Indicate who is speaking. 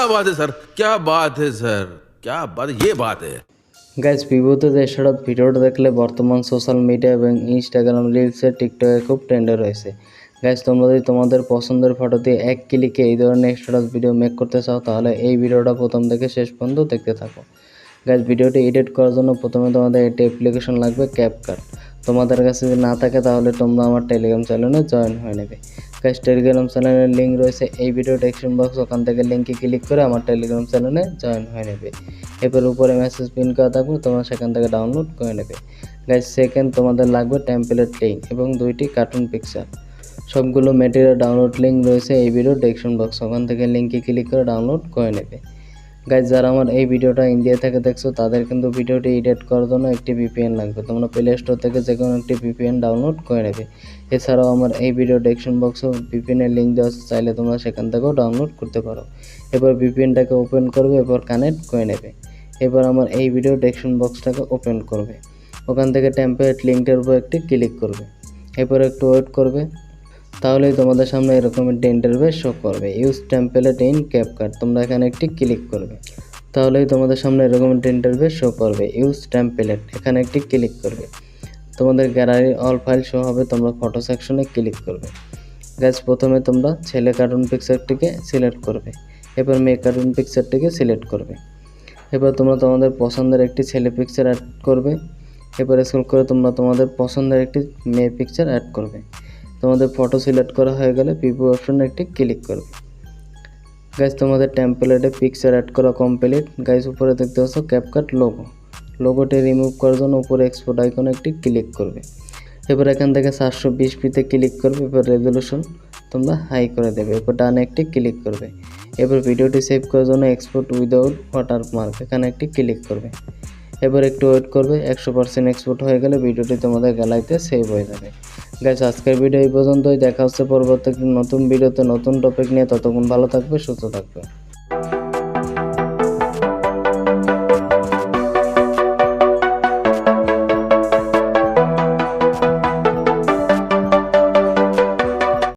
Speaker 1: बात है सर, क्या बात है सर, क्या बात, ये बात है।
Speaker 2: গাইজ ভিভোতে এছাড়াও ভিডিওটা দেখলে বর্তমান সোশ্যাল মিডিয়া এবং ইনস্টাগ্রাম রিলসে টিকটকে খুব ট্রেন্ডে রয়েছে। গাইজ তোমরা যদি তোমাদের পছন্দের ফটো দিয়ে এক ক্লিকে এই ধরনের স্ট্যাটাস ভিডিও মেক করতে চাও তাহলে এই ভিডিওটা প্রথম থেকে শেষ পর্যন্ত দেখতে থাকো। গাইজ ভিডিওটি এডিট করার জন্য প্রথমে তোমাদের একটি অ্যাপ্লিকেশন লাগবে ক্যাপকাট। তোমাদের কাছে যদি না থাকে তাহলে তোমরা আমার টেলিগ্রাম চ্যানেলে জয়েন হয়ে নেবে। গাইজ টেলিগ্রাম চ্যানেলের লিঙ্ক রয়েছে এই ভিডিও ডেসক্রিপশন বক্স, ওখান থেকে লিঙ্কে ক্লিক করে আমার টেলিগ্রাম চ্যানেলে জয়েন হয়ে নেবে। এরপর উপরে মেসেজ পিন করা থাকবে, তোমরা সেখান থেকে ডাউনলোড করে নেবে। গাইজ সেকেন্ড তোমাদের লাগবে টেমপ্লেট লিঙ্ক এবং 2টি কার্টুন পিকচার। সবগুলো ম্যাটেরিয়াল ডাউনলোড লিঙ্ক রয়েছে এই ভিডিও ডেসক্রিপশন বক্স, ওখান থেকে লিঙ্কে ক্লিক করে ডাউনলোড করে নেবে। গাইজ যারা আমার এই ভিডিওটা ইন্ডিয়া থেকে দেখছো তাদের কিন্তু ভিডিওটি এডিট করার জন্য একটি ভিপিএন লাগবে। তোমরা প্লে স্টোর থেকে যে কোনো একটি ভিপিএন ডাউনলোড করে নেবে। এছাড়াও আমার এই ভিডিও ডেসক্রিপশন বক্সে ভিপিএনের লিঙ্ক দেওয়া আছে, চাইলে তোমরা সেখান থেকেও ডাউনলোড করতে পারো। এবার ভিপিএনটাকে ওপেন করবে, এরপর কানেক্ট করে নেবে। এবার আমার এই ভিডিও ডেসক্রিপশন বক্সটাকে ওপেন করবে, ওখান থেকে টেমপ্লেট লিঙ্কের উপর একটি ক্লিক করবে। এরপর একটু ওয়েট করবে, তাহলেই তোমাদের সামনে এরকম একটি ইন্টারফেস শো করবে। ইউজ টেমপ্লেট ইন ক্যাপকাট, তোমরা এখানে একটি ক্লিক করবে, তাহলেই তোমাদের সামনে এরকম একটি ইন্টারফেস শো করবে। ইউজ টেমপ্লেট, এখানে একটি ক্লিক করবে, তোমাদের গ্যালারি অল ফাইল শো হবে, তোমরা ফটো সেকশনে ক্লিক করবে। গাইজ প্রথমে তোমরা ছেলে কার্টুন পিকচারটিকে সিলেক্ট করবে, এরপর মেয়ে কার্টুন পিকচারটিকে সিলেক্ট করবে। এবার তোমরা তোমাদের পছন্দের একটি ছেলে পিকচার অ্যাড করবে। এরপর স্ক্রল করে তোমরা তোমাদের পছন্দের একটি মেয়ে পিকচার অ্যাড করবে। তোমাদের ফটো সিলেক্ট করা হয়ে গেলে প্রিভিউ অপশনে একটি ক্লিক করবে। গাইজ তোমাদের টেমপ্লেটে পিকচার অ্যাড করা কমপ্লিট। গাইজ উপরে দেখতে পাচ্ছ ক্যাপকাট লোগোটি রিমুভ করার জন্য উপরে এক্সপোর্ট আইকনে একটি ক্লিক করবে। এবার এখান থেকে 720pতে ক্লিক করবে, এবার রেজলিউশন তোমরা হাই করে দেবে, এরপর ডানে একটি ক্লিক করবে। এবার ভিডিওটি সেভ করার জন্য এক্সপোর্ট উইদাউট ওয়াটারমার্ক, এখানে একটি ক্লিক করবে। এবার একটু ওয়েট করবে, 100% এক্সপোর্ট হয়ে গেলে ভিডিওটি তোমাদের গ্যালারিতে সেভ হয়ে যাবে। গাইস আজকের ভিডিও এই পর্যন্তই, দেখা হচ্ছে পরবর্তী নতুন ভিডিওতে নতুন টপিক নিয়ে। ততক্ষণ ভালো থাকবে, সুস্থ থাকবে।